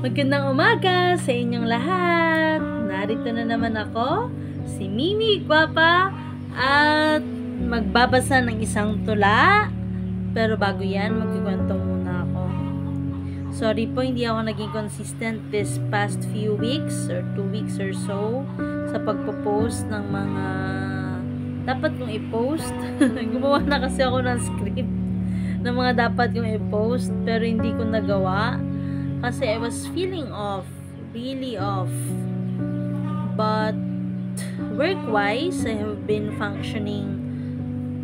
Magandang umaga sa inyong lahat. Narito na naman ako, si Mimi Guapa, at magbabasa ng isang tula. Pero bago yan, magkikwento muna ako. Sorry po, hindi ako naging consistent this past few weeks or 2 weeks or so sa pagpo-post ng mga dapat kong i-post. Gumawa na kasi ako ng script ng mga dapat kong i-post pero hindi ko nagawa. Kasi I was feeling off, really off. But work-wise, I have been functioning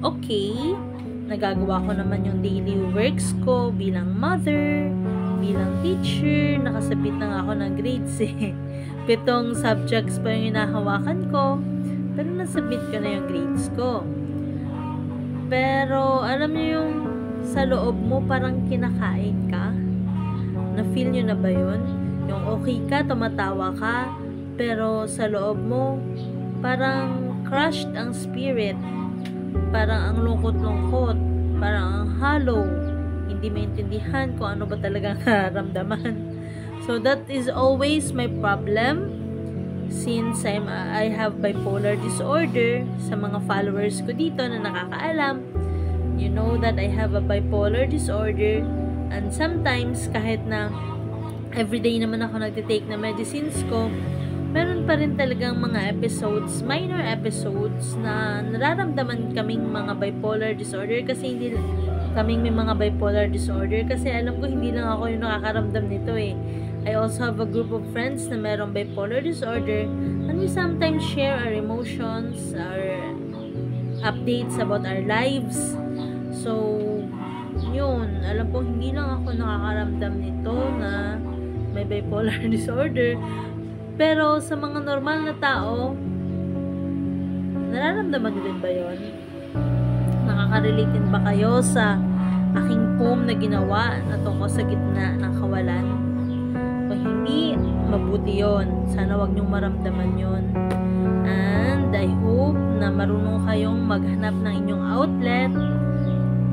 okay. Nagagawa ko naman yung daily works ko bilang mother, bilang teacher. Nakasabit na nga ako ng grades eh. 7 subjects pa yung hinahawakan ko. Pero nasabit ko na yung grades ko. Pero alam niyo yung sa loob mo parang kinakain ka? Na-feel nyo na ba yun? Yung okay ka, tumatawa ka, pero sa loob mo, parang crushed ang spirit. Parang ang lungkot-lungkot. Parang ang hollow. Hindi maintindihan kung ano ba talagang nararamdaman. So that is always my problem. Since I have bipolar disorder, sa mga followers ko dito na nakakaalam, you know that I have a bipolar disorder. And sometimes, kahit na everyday naman ako nagtitake na medicines ko, meron pa rin talagang mga episodes, minor episodes, na nararamdaman kaming mga bipolar disorder kasi hindi kaming may mga bipolar disorder kasi alam ko hindi lang ako yung nakakaramdam nito eh. I also have a group of friends na merong bipolar disorder and we sometimes share our emotions, our updates about our lives. So, yun, alam ko hindi lang ako nakakaramdam nito na may bipolar disorder, pero sa mga normal na tao, nararamdaman nyo din ba yun? Nakaka-relate din ba kayo sa aking poem na ginawa na tungkol sa gitna ng kawalan? Kung hindi, mabuti yun. Sana wag nyong maramdaman yun. And I hope na marunong kayong maghanap ng inyong outlet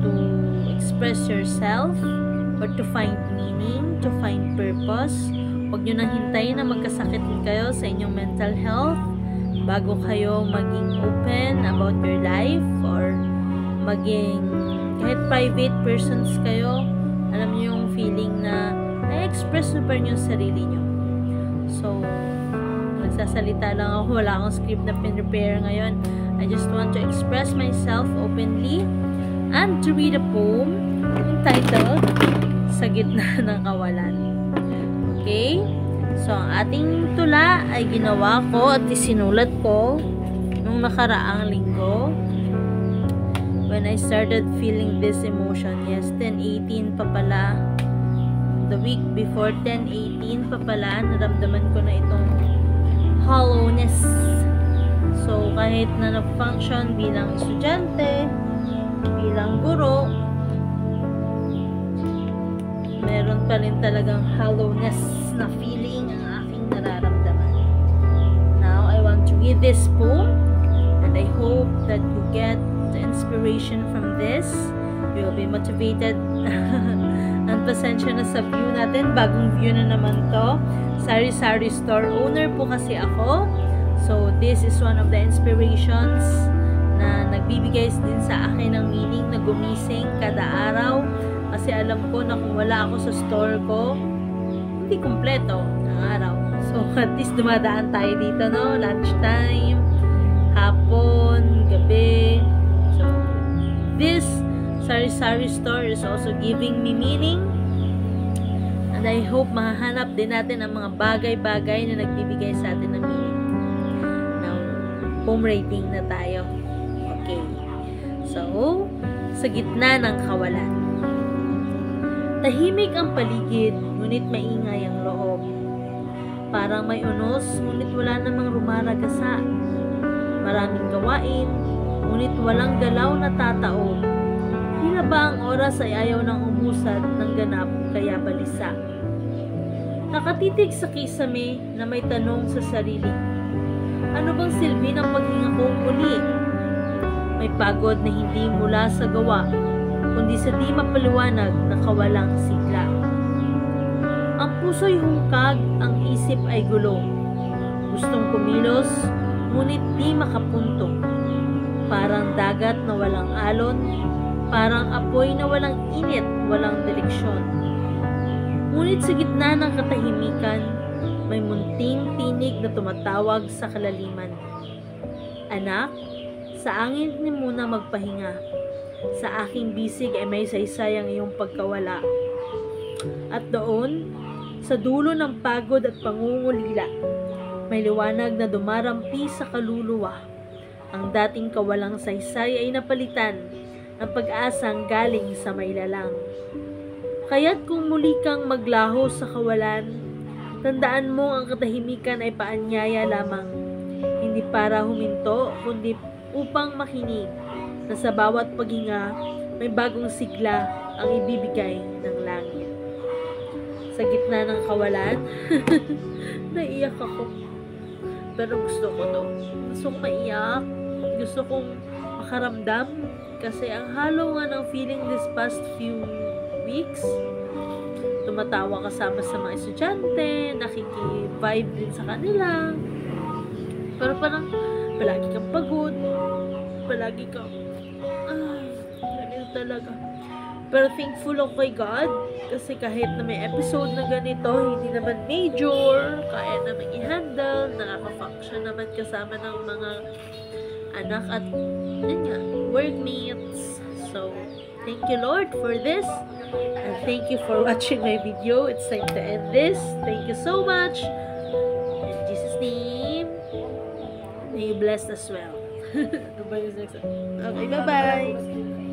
to express yourself or to find meaning, to find purpose. Huwag nyo nang hintayin na magkasakit kayo sa inyong mental health bago kayo maging open about your life or maging kahit private persons kayo. Alam nyo yung feeling na na-express nyo pa rin yung sarili nyo. So, nagsasalita lang ako. Wala akong script na pinrepare ngayon. I just want to express myself openly and to read a poem entitled Sa Gitna ng Kawalan. Okay? So, ang ating tula ay ginawa ko at isinulat ko nung nakaraang linggo when I started feeling this emotion. Yes, 10:18 pa pala. The week before 10:18 pa pala, naramdaman ko na itong hollowness. So, kahit na nag-function bilang estudyante, bilang guro, meron pa rin talagang hollowness na feeling ang aking nararamdaman. Now, I want to read this poem and I hope that you get the inspiration from this. You will be motivated. And pasensya na sa view natin. Bagong view na naman to. Sari-sari store owner po kasi ako. So, this is one of the inspirations na nagbibigay din sa akin ng meaning na gumising kada araw. Kasi alam ko na kung wala ako sa store ko, hindi kumpleto ang araw. So, at least dumadaan tayo dito, no? Lunchtime, hapon, gabi. So, this sari-sari store is also giving me meaning. And I hope mahahanap din natin ang mga bagay-bagay na nagbibigay sa atin ng meaning. Now, home rating na tayo. Okay. So, sa gitna ng kawalan. Tahimik ang paligid, ngunit maingay ang loob. Parang may unos, ngunit wala namang rumaragasa. Maraming gawain, ngunit walang galaw na tataob. Tila ba ang oras ay ayaw nang umusad ng ganap kaya balisa? Nakatitig sa kisame na may tanong sa sarili. Ano bang silbi ng paghinga kong muli? May pagod na hindi mula sa gawa, kundi sa di mapaliwanag na kawalang sigla. Ang puso'y hungkag, ang isip ay gulo. Gustong kumilos, ngunit di makapunto. Parang dagat na walang alon, parang apoy na walang init, walang direksyon. Ngunit sa gitna ng katahimikan, may munting tinig na tumatawag sa kalaliman. Anak, sa angin ni muna magpahinga. Sa aking bisig ay may saysay ang iyong pagkawala. At doon, sa dulo ng pagod at pangungulila, may liwanag na dumarampi sa kaluluwa. Ang dating kawalang saysay ay napalitan ng pag-asang galing sa mailalang. Kaya't kung muli kang maglaho sa kawalan, tandaan mo ang katahimikan ay paanyaya lamang. Hindi para huminto, kundi upang makinig na sa bawat paghinga, may bagong sigla ang ibibigay ng langit. Sa gitna ng kawalan, naiyak ako. Pero gusto ko to. Gusto kong maiyak. Gusto kong makaramdam. Kasi ang halo nga ng feeling this past few weeks, tumatawa kasama sa mga estudyante, nakiki-vibe din sa kanila. Pero parang palagi kang pagod. Palagi kang ganito talaga. Pero thankful ako kay God kasi kahit na may episode na ganito, hindi naman major, kaya naman i-handle, nakaka-function naman kasama ng mga anak at yun nga, workmates. So, thank you Lord for this and thank you for watching my video. It's time to end this. Thank you so much. In Jesus' name, may you blessed as well. Okay, bye-bye.